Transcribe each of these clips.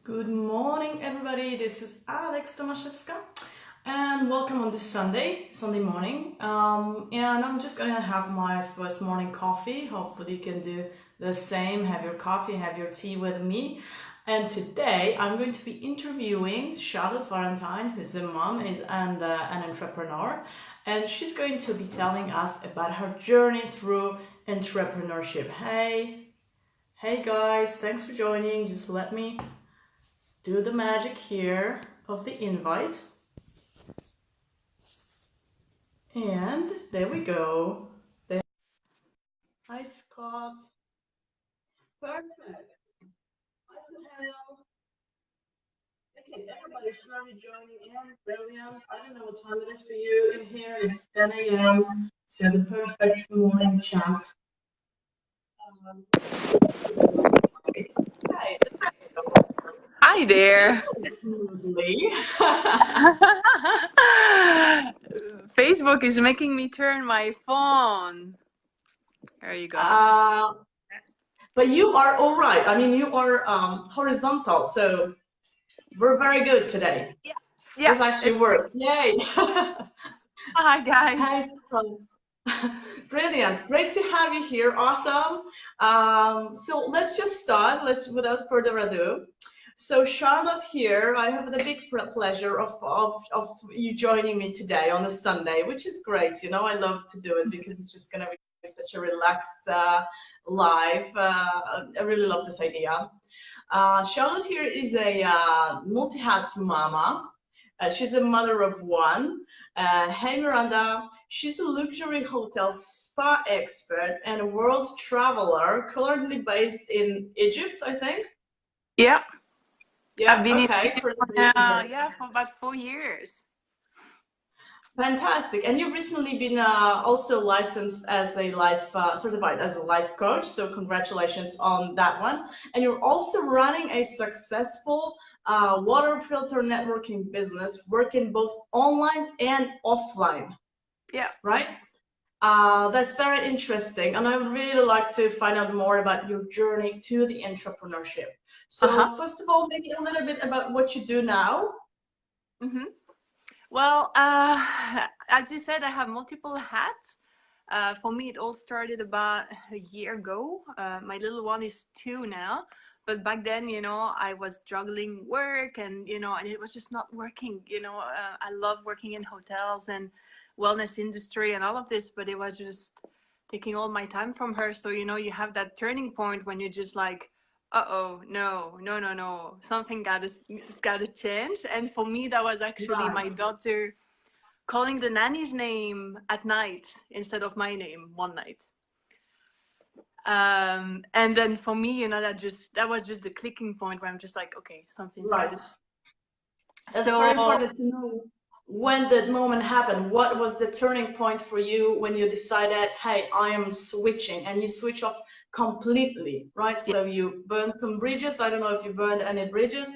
Good morning, everybody. This is Alex Tomaszewska, and welcome on this Sunday morning. And I'm just gonna have my first morning coffee. Hopefully, you can do the same. Have your coffee, have your tea with me. And today, I'm going to be interviewing Charlotte Valentine, who's a mom and an entrepreneur, and she's going to be telling us about her journey through entrepreneurship. Hey guys, thanks for joining. Just let me do the magic here of the invite. And there we go. Hi, Scott. Perfect. Hi, Sahel. Okay, everybody's slowly joining in. Brilliant. I don't know what time it is for you in here. It's 10 a.m. So the perfect morning chat. Hi. Hi there. Smoothly. Facebook is making me turn my phone. There you go. But you are all right. I mean, you are horizontal, so we're very good today. Yeah. This actually worked. Yay! Hi guys. Hi, Scott. Brilliant. Great to have you here. Awesome. So let's just start. Without further ado. So Charlotte here, I have the big pleasure of you joining me today on a Sunday, which is great. You know, I love to do it because it's just going to be such a relaxed live. I really love this idea. Charlotte here is a multi-hats mama. She's a mother of one. Hey Miranda, she's a luxury hotel spa expert and a world traveler, currently based in Egypt, I think. Yeah. Yeah, I've been in okay, Egypt currently based in there. for about 4 years. Fantastic. And you've recently been also licensed as a life, certified as a life coach. So congratulations on that one. And you're also running a successful water filter networking business, working both online and offline, Yeah. right? That's very interesting. And I would really like to find out more about your journey to the entrepreneurship. So first of all, maybe a little bit about what you do now. Mm-hmm. Well, as you said, I have multiple hats. For me, it all started about a year ago. My little one is 2 now, but back then, I was juggling work and it was just not working. I love working in hotels and wellness industry and all of this, but it was just taking all my time from her. So, you have that turning point when you're just like, uh-oh, no, something gotta change. And for me, that was actually Right. my daughter calling the nanny's name at night instead of my name one night. And then for me, that was just the clicking point where I'm just like, okay, something's Right. gotta. That's very So important to know when that moment happened. What was the turning point for you when you decided, hey, I am switching, and you switch off completely, right? yeah, So you burned some bridges. I don't know if you burned any bridges,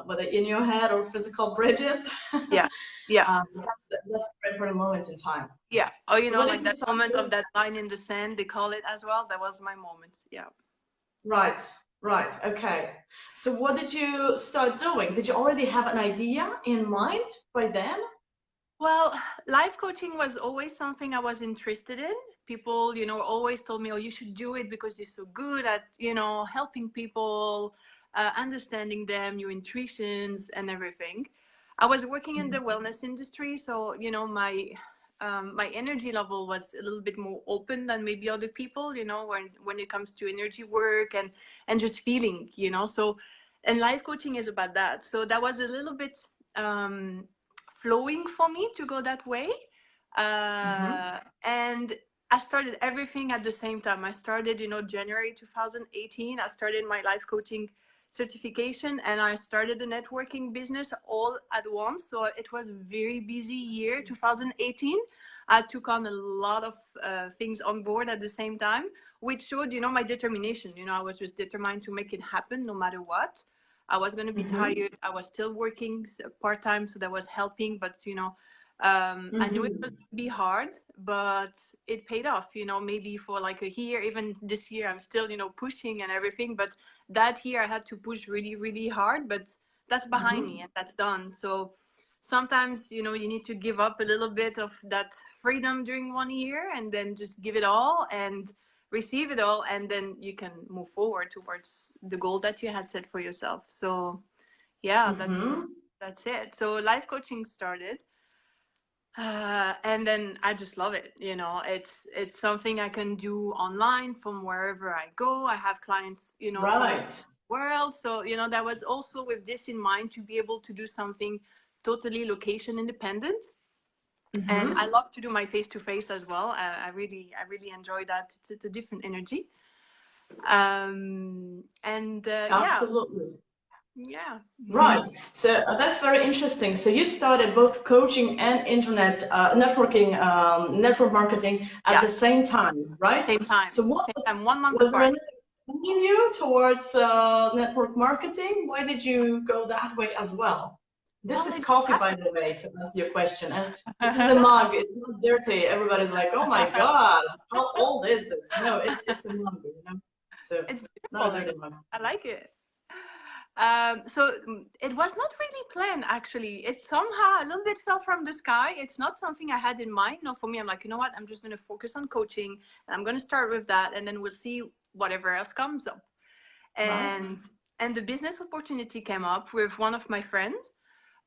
whether in your head or physical bridges. yeah, yeah, That's very important moments in time. yeah. Oh, So what did like you that start moment of doing? that line in the sand, they call it as well. That was my moment. Yeah. Right, right, okay. So what did you start doing? Did you already have an idea in mind by then? Well, life coaching was always something I was interested in. People, always told me, oh, you should do it because you're so good at, helping people, understanding them, your intuitions and everything. I was working in the wellness industry, so, my energy level was a little bit more open than maybe other people, when it comes to energy work and just feeling, so, and life coaching is about that. So that was a little bit, flowing for me to go that way. Mm-hmm. And I started everything at the same time. I started, January 2018. I started my life coaching certification and I started a networking business all at once. So it was a very busy year, 2018. I took on a lot of things on board at the same time, which showed, my determination. I was just determined to make it happen no matter what. I was going to be Mm-hmm. tired. I was still working part-time, so that was helping, but I knew it was Mm-hmm. gonna be hard, but it paid off, you know, maybe for like a year. Even this year I'm still, you know, pushing and everything, but that year I had to push really, really hard, but that's behind me Mm-hmm. and that's done. So sometimes, you know, you need to give up a little bit of that freedom during 1 year and then just give it all and receive it all, and then you can move forward towards the goal that you had set for yourself. So yeah, Mm-hmm. that's it. So life coaching started, and then I just love it. You know, it's something I can do online from wherever I go. I have clients, you know, from Right. the world. So, you know, that was also with this in mind, to be able to do something totally location independent. And I Mm-hmm. love to do my face to face as well. I really enjoy that. It's a different energy. And yeah, Absolutely. yeah. Right. So that's very interesting. So you started both coaching and internet networking, network marketing at Yeah, the same time, right? So same time, 1 month was there apart. anything pulling you towards network marketing? Why did you go that way as well? This Well, is it coffee, by happened. the way, to answer your question. And this is a mug. It's not dirty. Everybody's like, "Oh my God, how old is this?" No, it's a mug, you know. So It's it's not a beautiful. dirty mug. I like it. So it was not really planned, actually. It somehow a little bit fell from the sky. It's not something I had in mind. No, for me, I'm like, you know what? I'm just going to focus on coaching, and I'm going to start with that, and then we'll see whatever else comes up. Right? And the business opportunity came up with one of my friends.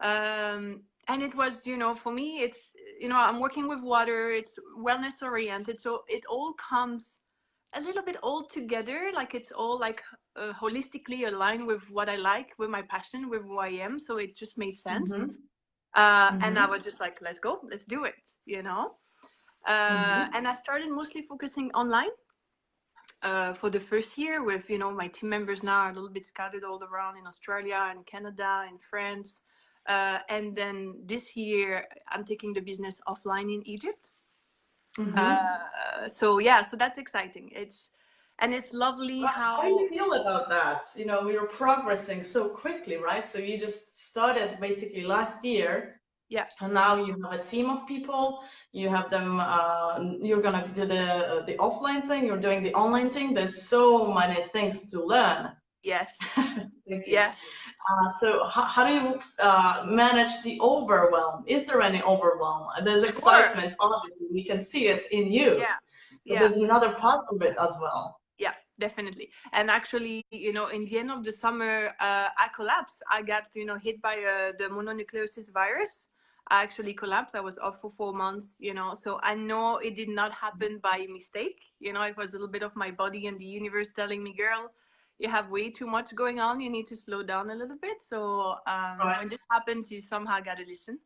And it was, you know, for me, it's, you know, I'm working with water. It's wellness oriented, so it all comes a little bit all together, like it's all like holistically aligned with what I like, with my passion, with who I am. So it just made sense. Mm-hmm. And I Mm-hmm. was just like, let's go, let's do it, you know. Mm-hmm. And I started mostly focusing online for the first year, with, you know, my team members now are a little bit scattered all around in Australia and Canada and France. And then this year, I'm taking the business offline in Egypt. Mm-hmm. So yeah, so that's exciting. It's lovely How do you how, feel about that? You know, you're progressing so quickly, right? So you just started basically last year, yeah, and now you have a team of people. You have them. You're gonna do the offline thing. You're doing the online thing. There's so many things to learn. yes, Thank you. yes, So how do you manage the overwhelm? Is there any overwhelm? There's sure, excitement, obviously. We can see it in you, yeah, but yeah, there's another part of it as well. yeah, definitely. And actually, you know, in the end of the summer, I collapsed. I got, you know, hit by the mononucleosis virus. I actually collapsed. I was off for 4 months, you know. So I know it did not happen by mistake. You know, it was a little bit of my body and the universe telling me, girl, you have way too much going on. You need to slow down a little bit. So when Right. this happens, you somehow got to listen.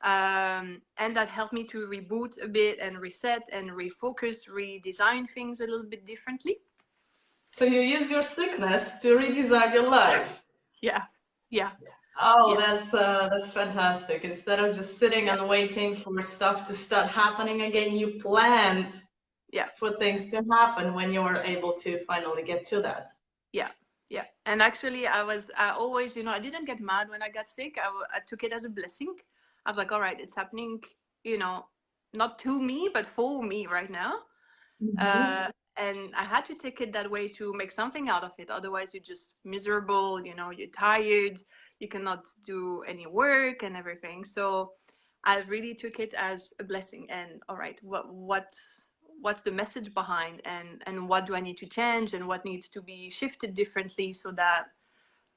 And that helped me to reboot a bit and reset and refocus, redesign things a little bit differently. So you use your sickness to redesign your life. Yeah, yeah, Oh, yeah, that's fantastic. Instead of just sitting yeah, and waiting for stuff to start happening again, you planned yeah, for things to happen when you were able to finally get to that. yeah, yeah. And actually, I always, you know, I didn't get mad when I got sick. I took it as a blessing. I was like, all right, it's happening, you know, not to me, but for me right now. Mm-hmm. Uh, and I had to take it that way to make something out of it. Otherwise, you're just miserable, you know, you're tired, you cannot do any work and everything. So I really took it as a blessing. And all right, what's the message behind, and what do I need to change, and what needs to be shifted differently, so that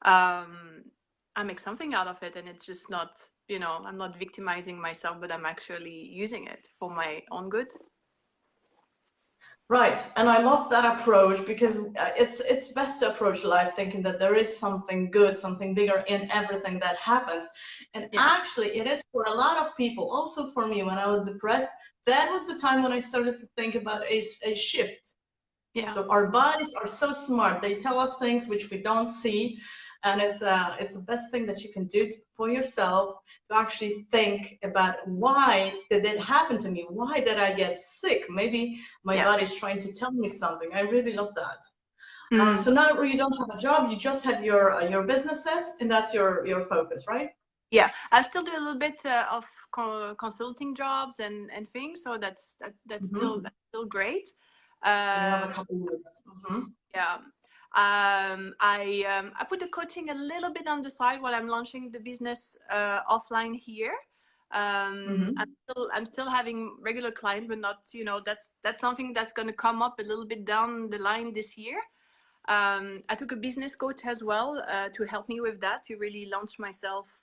um, I make something out of it, and it's just not, you know, I'm not victimizing myself, but I'm actually using it for my own good. Right, and I love that approach because it's best to approach life thinking that there is something good, something bigger in everything that happens. And Yeah, actually, it is for a lot of people, also for me when I was depressed, that was the time when I started to think about a shift. yeah, So our bodies are so smart; they tell us things which we don't see, and it's the best thing that you can do for yourself to actually think about why did it happen to me? Why did I get sick? Maybe my yeah. body's trying to tell me something. I really love that. Mm. So now you don't have a job; you just have your businesses, and that's your focus, right? Yeah, I still do a little bit of consulting jobs and things. So that's Mm-hmm. still great. You have a Um, couple minutes. Mm-hmm. yeah. I put the coaching a little bit on the side while I'm launching the business offline here. Mm-hmm. I'm still having regular client, but not, that's something that's going to come up a little bit down the line this year. I took a business coach as well to help me with that, to really launch myself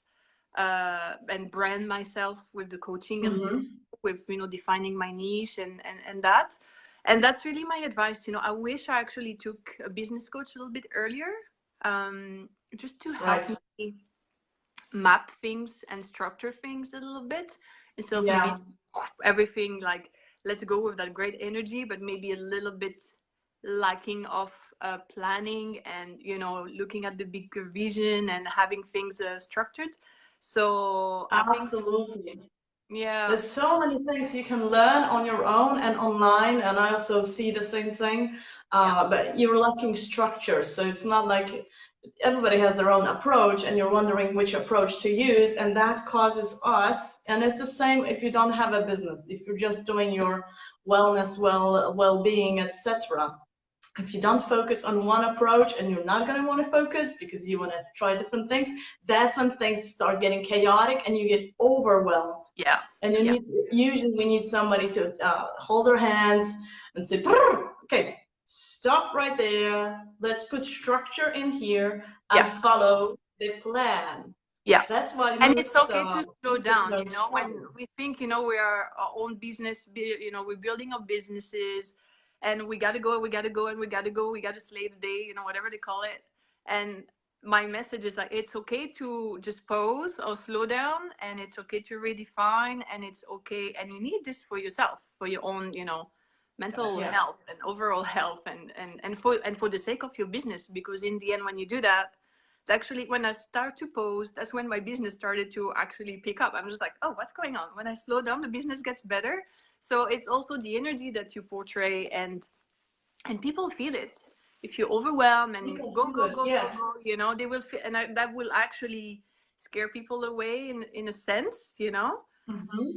and brand myself with the coaching a little, Mm-hmm. with defining my niche and that. And that's really my advice. I wish I actually took a business coach a little bit earlier, just to help Right. me map things and structure things a little bit, instead of maybe Yeah. everything like, let's go with that great energy, but maybe a little bit lacking of planning and looking at the bigger vision and having things structured. So I think, Absolutely. yeah, There's so many things you can learn on your own and online, and I also see the same thing. yeah, But you're lacking structure, so it's not like everybody has their own approach, and you're wondering which approach to use, and that causes us. And it's the same if you don't have a business, if you're just doing your wellness, well-being, etc. If you don't focus on one approach, and you're not going to want to focus because you want to try different things, that's when things start getting chaotic and you get overwhelmed. yeah, And you yeah, need, usually we need somebody to hold their hands and say, okay, stop right there. Let's put structure in here and yeah, follow the plan. yeah. That's why And it's most okay to slow down, businessmen when struggle. we think, we are our own business, we're building our businesses, and we got to go, and we got to go, we got to slay the day, whatever they call it. And my message is like, it's okay to just pause or slow down, and it's okay to redefine, and it's okay. And you need this for yourself, for your own, mental Yeah. health and overall health, and for the sake of your business, because in the end, when you do that, actually, when I start to post, that's when my business started to actually pick up. I'm just like, oh, what's going on? When I slow down, the business gets better. So it's also the energy that you portray, and people feel it. If you overwhelm and People go feel go it, go go yes. go, they will feel, and that will actually scare people away in a sense. Hmm.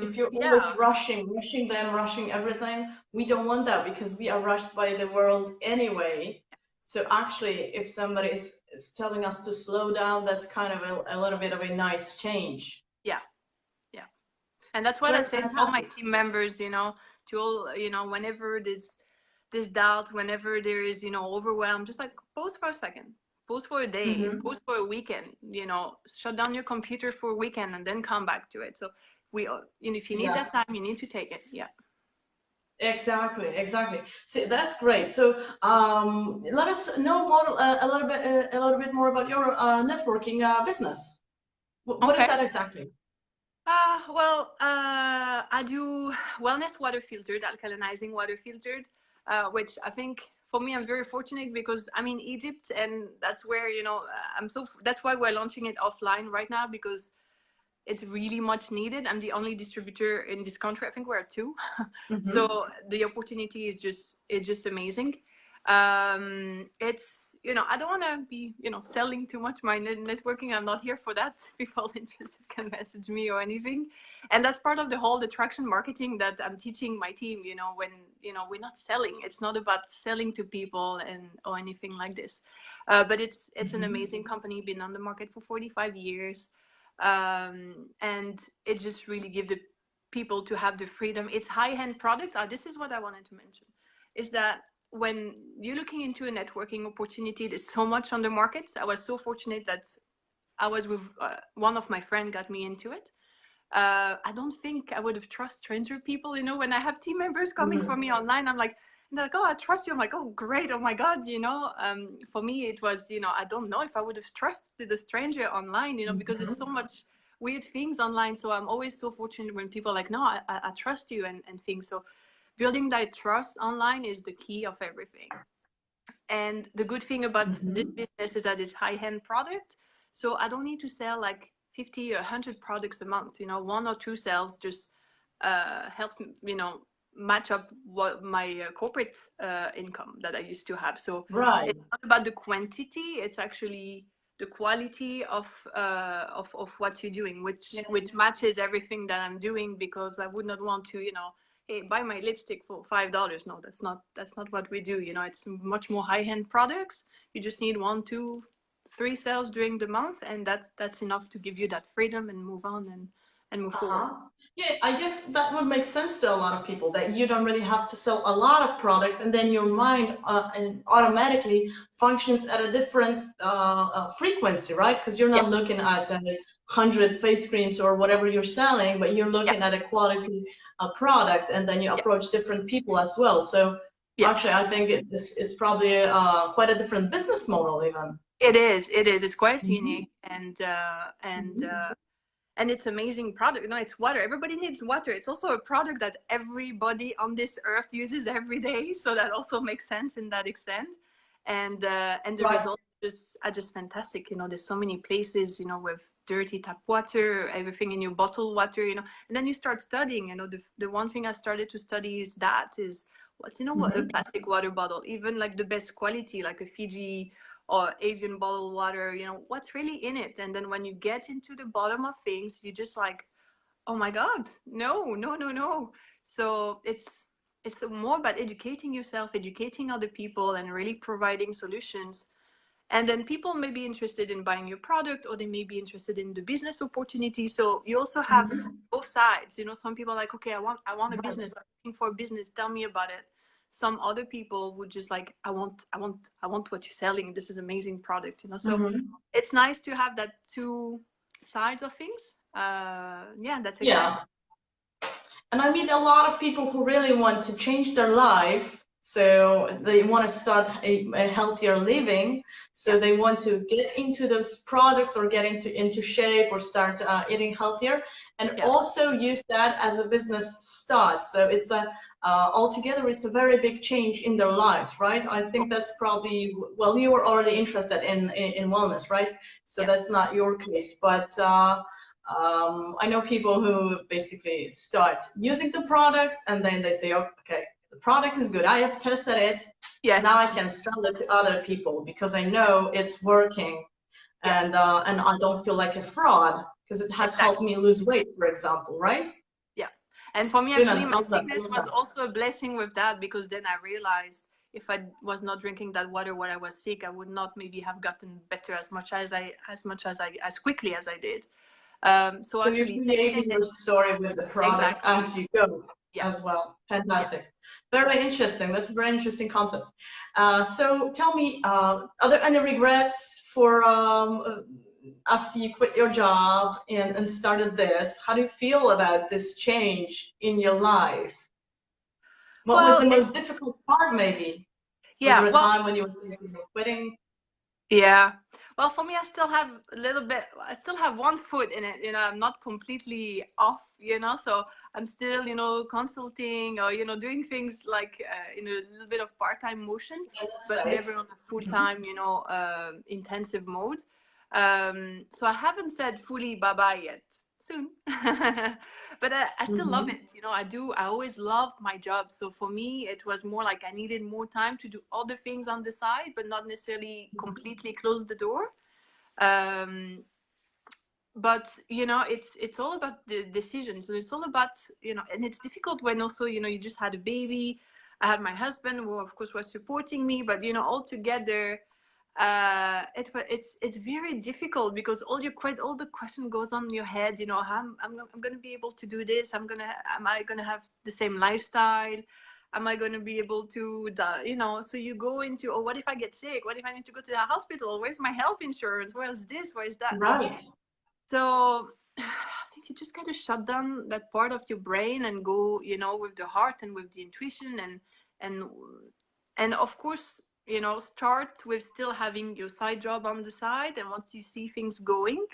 If you're always Yeah, rushing them, rushing everything, we don't want that because we are rushed by the world anyway. So actually, if somebody is telling us to slow down, that's kind of a little bit of a nice change. yeah, yeah. And that's what I Very say to all my fantastic. team members, to all, whenever this doubt, whenever there is, overwhelm, just like pause for a second, pause for a day, Hmm. pause for a weekend, shut down your computer for a weekend and then come back to it. So if you need Yeah, that time, you need to take it. Yeah. exactly, exactly. See, that's great. So, let us know more, a little bit more about your networking business. What is Okay. that exactly? I do wellness water filtered, alkalinizing water filtered, which I think for me, I'm very fortunate because I'm in Egypt, and that's where, that's why we're launching it offline right now, because it's really much needed. I'm the only distributor in this country. I think we're at two. Hmm. So the opportunity is just amazing. It's, I don't want to be, selling too much my networking. I'm not here for that. People interested can message me or anything. And that's part of the whole attraction marketing that I'm teaching my team, when, we're not selling. It's not about selling to people or anything like this. But it's an Hmm. amazing company, been on the market for 45 years. And it just really gives the people to have the freedom. It's high-end products. This is what I wanted to mention, is that when you're looking into a networking opportunity, there's so much on the market. I was so fortunate that I was with one of my friends got me into it. I don't think I would have trust stranger people. When I have team members coming for Hmm. me online, I'm like, and they're like, oh, I trust you. I'm like, oh, great. Oh my God. For me, it was, I don't know if I would have trusted a stranger online, because it's so Hmm. much weird things online. So I'm always so fortunate when people are like, no, I trust you and things. So building that trust online is the key of everything. And the good thing about this Hmm. business is that it's high-end product. So I don't need to sell like 50 or 100 products a month. One or two sales just helps me, match up what my corporate income that I used to have. So Right. it's not about the quantity, it's actually the quality of what you're doing, Yeah. which matches everything that I'm doing, because I would not want to, hey, buy my lipstick for $5. No, that's not what we do. It's much more high-end products. You just need 1, 2, 3 sales during the month, and that's enough to give you that freedom and move on and move forward. Yeah, I guess that would make sense to a lot of people, that you don't really have to sell a lot of products, and then your mind and automatically functions at a different frequency, right? Because you're Yeah, not looking at 100 face creams or whatever you're selling, but you're yeah, looking at a quality product, and then you yeah, approach different people as well. So yeah. actually, I think it's probably quite a different business model even. It is. It's quite Mhm. unique, and it's amazing product. It's water. Everybody needs water. It's also a product that everybody on this earth uses every day, so that also makes sense in that extent. And the Right. results are just fantastic. There's so many places, with dirty tap water, everything in your bottled water, and then you start studying. The one thing I started to study is what's what a Mhm. plastic water bottle, even like the best quality, like a Fiji or Avian bottled water, what's really in it. And then when you get into the bottom of things, you just like, oh my God, no, no, no, no. So it's more about educating yourself, educating other people, and really providing solutions. And then people may be interested in buying your product, or they may be interested in the business opportunity. So you also have Mhm. both sides. Some people are like, okay, I want a Right. business. I'm looking for a business. Tell me about it. Some other people would just like, I want what you're selling. This is amazing product. So Mhm. it's nice to have that two sides of things. Yeah, that's exciting. Yeah. And I meet a lot of people who really want to change their life. So they want to start a healthier living. Yeah, So they want to get into those products or get into shape or start eating healthier, and yeah, also use that as a business start. So it's altogether, it's a very big change in their lives, right? I think that's probably, well, you were already interested in wellness, right? So yeah, that's not your case, but I know people who basically start using the products, and then they say, okay, the product is good. I have tested it. yes, Now I can sell it to other people because I know it's working, yeah, and I don't feel like a fraud because it has helped exactly. me lose weight, for example, right? Yeah. And for me, actually, Brilliant. my Love that. sickness Love was that. also a blessing with that, because then I realized if I was not drinking that water when I was sick, I would not maybe have gotten better as quickly as I did. So So you're actually creating testing your it. story with the product Exactly. as you go Yeah. as well. Yeah. Fantastic. Very interesting. That's a very interesting concept. So tell me, are there any regrets for after you quit your job and started this? How do you feel about this change in your life? What was Well, the most it's difficult part, maybe? Was there yeah. a Well, time when you were thinking of quitting? yeah. Well, for me, I still have a little bit, I still have one foot in it. I'm not completely off, so I'm still, consulting, or, doing things like in a little bit of part-time motion, Yeah, that's but never safe. on a Mhm. full-time, intensive mode. So I haven't said fully bye-bye yet. Soon. But I still love Mhm. it. I always loved my job. So for me, it was more like I needed more time to do other things on the side, but not necessarily completely close the door. Um, but it's all about the decisions, and it's all about, and it's difficult when also, you just had a baby. I had my husband, who of course was supporting me, but all together, it's very difficult, because all the question goes on in your head. I'm gonna be able to do this. Am I gonna have the same lifestyle? Am I going to be able to die? So you go into, oh, what if I get sick? What if I need to go to the hospital? Where's my health insurance? Where's this? Where's that? Right. So I think you just gotta shut down that part of your brain and go, with the heart and with the intuition, and and of course, start with still having your side job on the side. And once you see things going,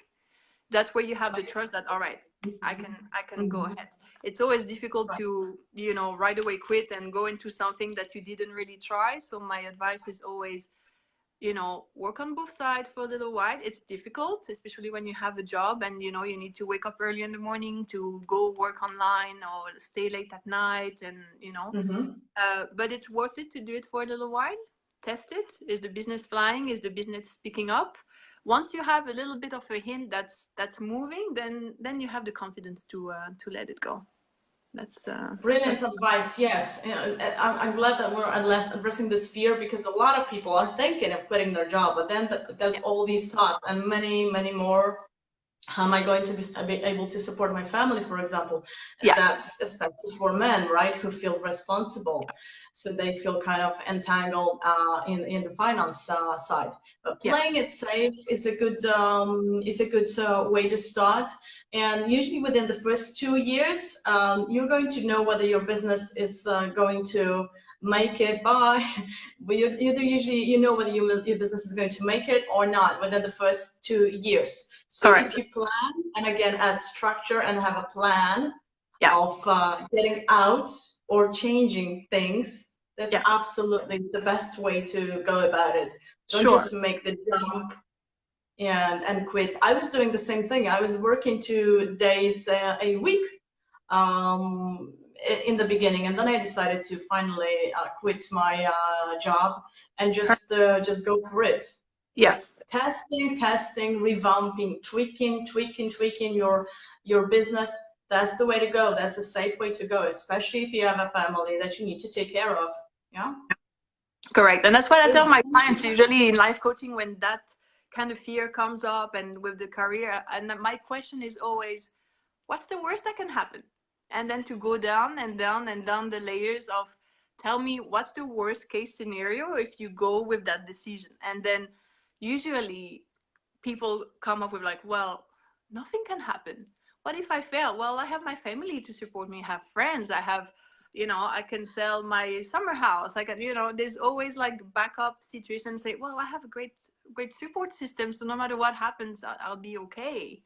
that's where you have the trust that, all right, I can go Mhm. ahead. It's always difficult Right. to, right away quit and go into something that you didn't really try. So my advice is always, work on both sides for a little while. It's difficult, especially when you have a job and, you need to wake up early in the morning to go work online or stay late at night, and, Mhm. but it's worth it to do it for a little while. Test it. Is the business flying? Is the business picking up? once you have a little bit of a hint that's moving, then you have the confidence to let it go. Brilliant advice. Yes, I'm glad that we're at last addressing this fear, because a lot of people are thinking of quitting their job, but then there's yeah, all these thoughts and many, many more. How am I going to be able to support my family, for example? And yeah, that's especially for men, right, who feel responsible. So they feel kind of entangled in the finance side. But yeah, playing it safe is a good way to start. And usually within the first 2 years, you're going to know whether your business is going to make it by usually you know whether your business is going to make it or not within the first 2 years. So if correct. you plan, and again add structure and have a plan Yeah, of getting out or changing things, that's yeah, absolutely the best way to go about it. Don't sure. just make the jump and quit. I was doing the same thing. I was working 2 days a week um, in the beginning, and then I decided to finally quit my job and just go for it. Yeah, It's testing, revamping, tweaking your business. That's the way to go. That's a safe way to go, especially if you have a family that you need to take care of. Yeah. correct. And that's what I tell Good. my clients usually in life coaching when that kind of fear comes up and with the career. And my question is always, what's the worst that can happen? And then to go down and down and down the layers of, tell me what's the worst case scenario if you go with that decision. And then usually people come up with like, well, nothing can happen. What if I fail? Well, I have my family to support me. I have friends. I have, I can sell my summer house. I can, there's always like backup situations. Say, well, I have a great support system. So no matter what happens, I'll be okay.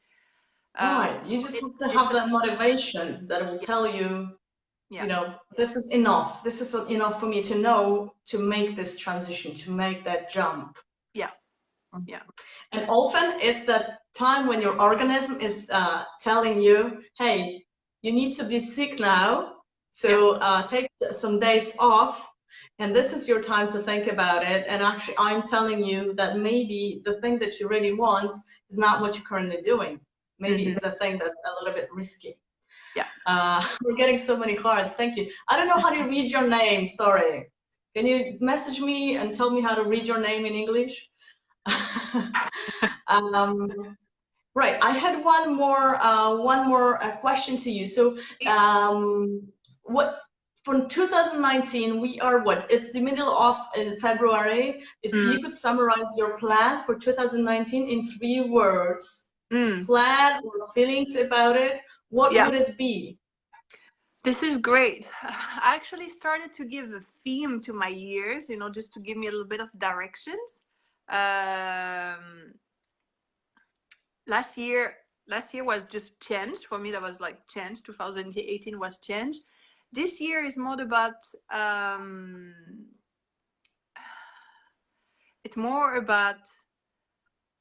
Right. You So just have to it's have that motivation that will tell you, yeah, this is enough. This is enough for me to know to make this transition, to make that jump. yeah, yeah, And often it's that time when your organism is telling you, hey, you need to be sick now. yeah. So take some days off. And this is your time to think about it. And actually, I'm telling you that maybe the thing that you really want is not what you're currently doing. Maybe Hmm. it's the thing that's a little bit risky. Yeah. We're getting so many cards. Thank you. I don't know how to read your name. Sorry. Can you message me and tell me how to read your name in English? Right. I had one more question to you. So, Please. what from 2019? We are what? It's the middle of February. If Mm. you could summarize your plan for 2019 in 3 words, Mm. plan or feelings about it, what Yeah. would it be? This is great. I actually started to give a theme to my years, just to give me a little bit of directions. Um, last year was just change for me. That was like change. 2018 was change. This year is more about it's more about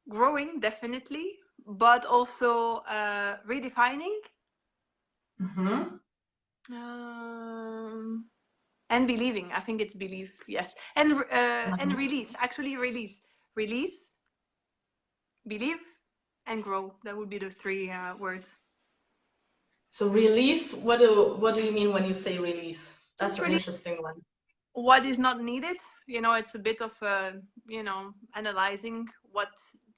growing, definitely, but also redefining Mm-hmm. and believing. I think it's belief, yes, and release. Actually, release, believe, and grow. That would be the three words. So release, what do you mean when you say release? That's Just an release interesting one. what is not needed. It's a bit of analyzing what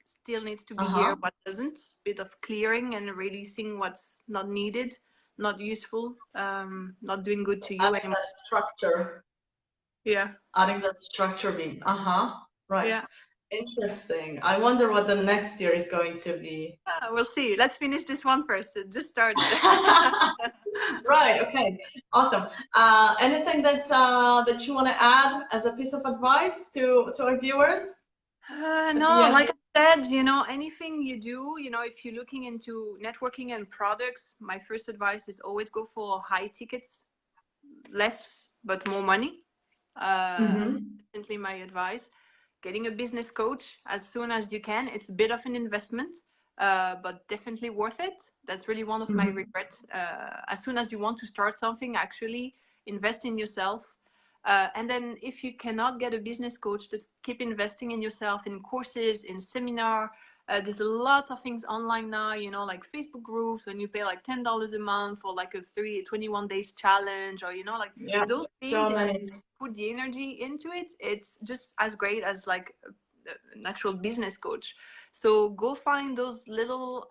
still needs to be here, Uh-huh. what doesn't. Bit of clearing and releasing what's not needed, not useful, not doing good to you Adding anymore. that structure. Yeah, Adding that structure being. Uh-huh. Right. yeah. Interesting. I wonder what the next year is going to be. We'll see. Let's finish this one first. It just started. Right. Okay. Awesome. Anything that you want to add as a piece of advice to our viewers at the No, end? like I said, anything you do, if you're looking into networking and products, my first advice is always go for high tickets, less but more money. Mm-hmm. Definitely my advice. Getting a business coach as soon as you can. It's a bit of an investment, but definitely worth it. That's really one of my Mm-hmm. regrets. As soon as you want to start something, actually invest in yourself. And then if you cannot get a business coach, just keep investing in yourself, in courses, in seminar, There's lots of things online now, you know, like Facebook groups when you pay like $10 a month for like a 21 days challenge, or, you know, like Yeah, those things, so if you many. put the energy into it, it's just as great as like an actual business coach. So go find those little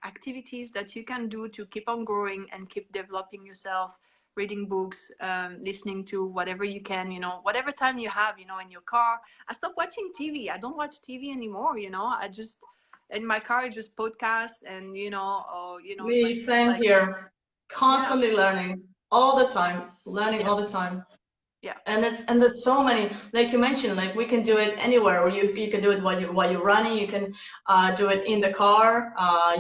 activities that you can do to keep on growing and keep developing yourself, reading books, listening to whatever you can, you know, whatever time you have, you know, in your car. I stopped watching TV. I don't watch TV anymore, you know. I just, in my car, I just podcast and, you know, or, you know, Me, like, same like, here. yeah, Constantly learning all the time, learning yeah, all the time. yeah, And there's so many, like you mentioned, like we can do it anywhere, or you can do it while you're running. You can do it in the car.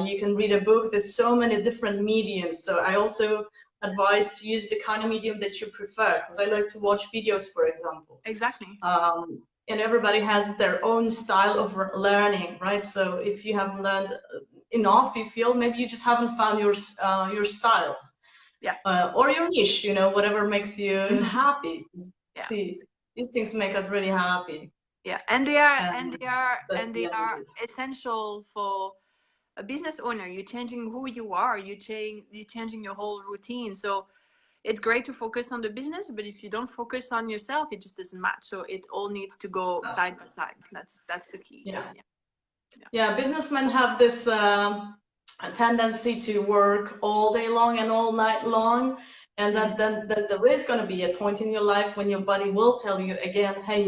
You can read a book. There's so many different mediums. So I also advise to use the kind of medium that you prefer, because I like to watch videos, for example. exactly. And everybody has their own style of learning, right? So if you haven't learned enough, you feel maybe you just haven't found your style, Yeah. or your niche, you know, whatever makes you Mhm. happy. Yeah. See, these things make us really happy, Yeah. And they are, and that's and the they end of are it. essential for a business owner. You're changing who you are. You're changing your whole routine. So it's great to focus on the business, but if you don't focus on yourself, it just doesn't match. So it all needs to go side by Absolutely. side. That's the key. Yeah, Yeah. Yeah. yeah. Businessmen have this a tendency to work all day long and all night long, and Mm. then there is going to be a point in your life when your body will tell you again, hey,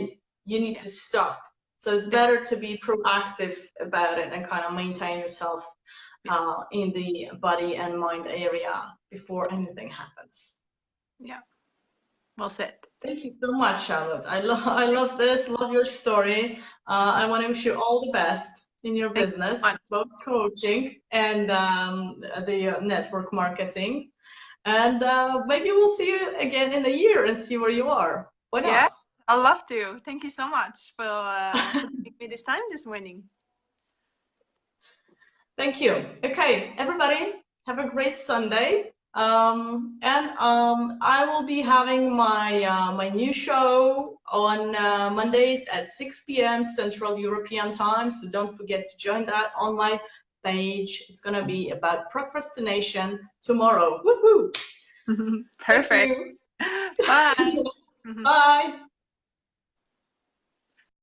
you need Yeah. to stop. So it's Definitely. better to be proactive about it and kind of maintain yourself Yeah. in the body and mind area before anything happens. Yeah. Well said. Thank you so much, Charlotte. I Thank, love this, love your story. I want to wish you all the best in your thank you so business, much. both coaching and the network marketing. And maybe we'll see you again in a year and see where you are. Why Yeah. not? I love to. Thank you so much for giving me this time this morning. Thank you. Okay, everybody, have a great Sunday. And I will be having my new show on Mondays at 6 p.m. Central European Time. So don't forget to join that online page. It's gonna be about procrastination tomorrow. Woohoo! Thank Perfect. you. Bye. Bye.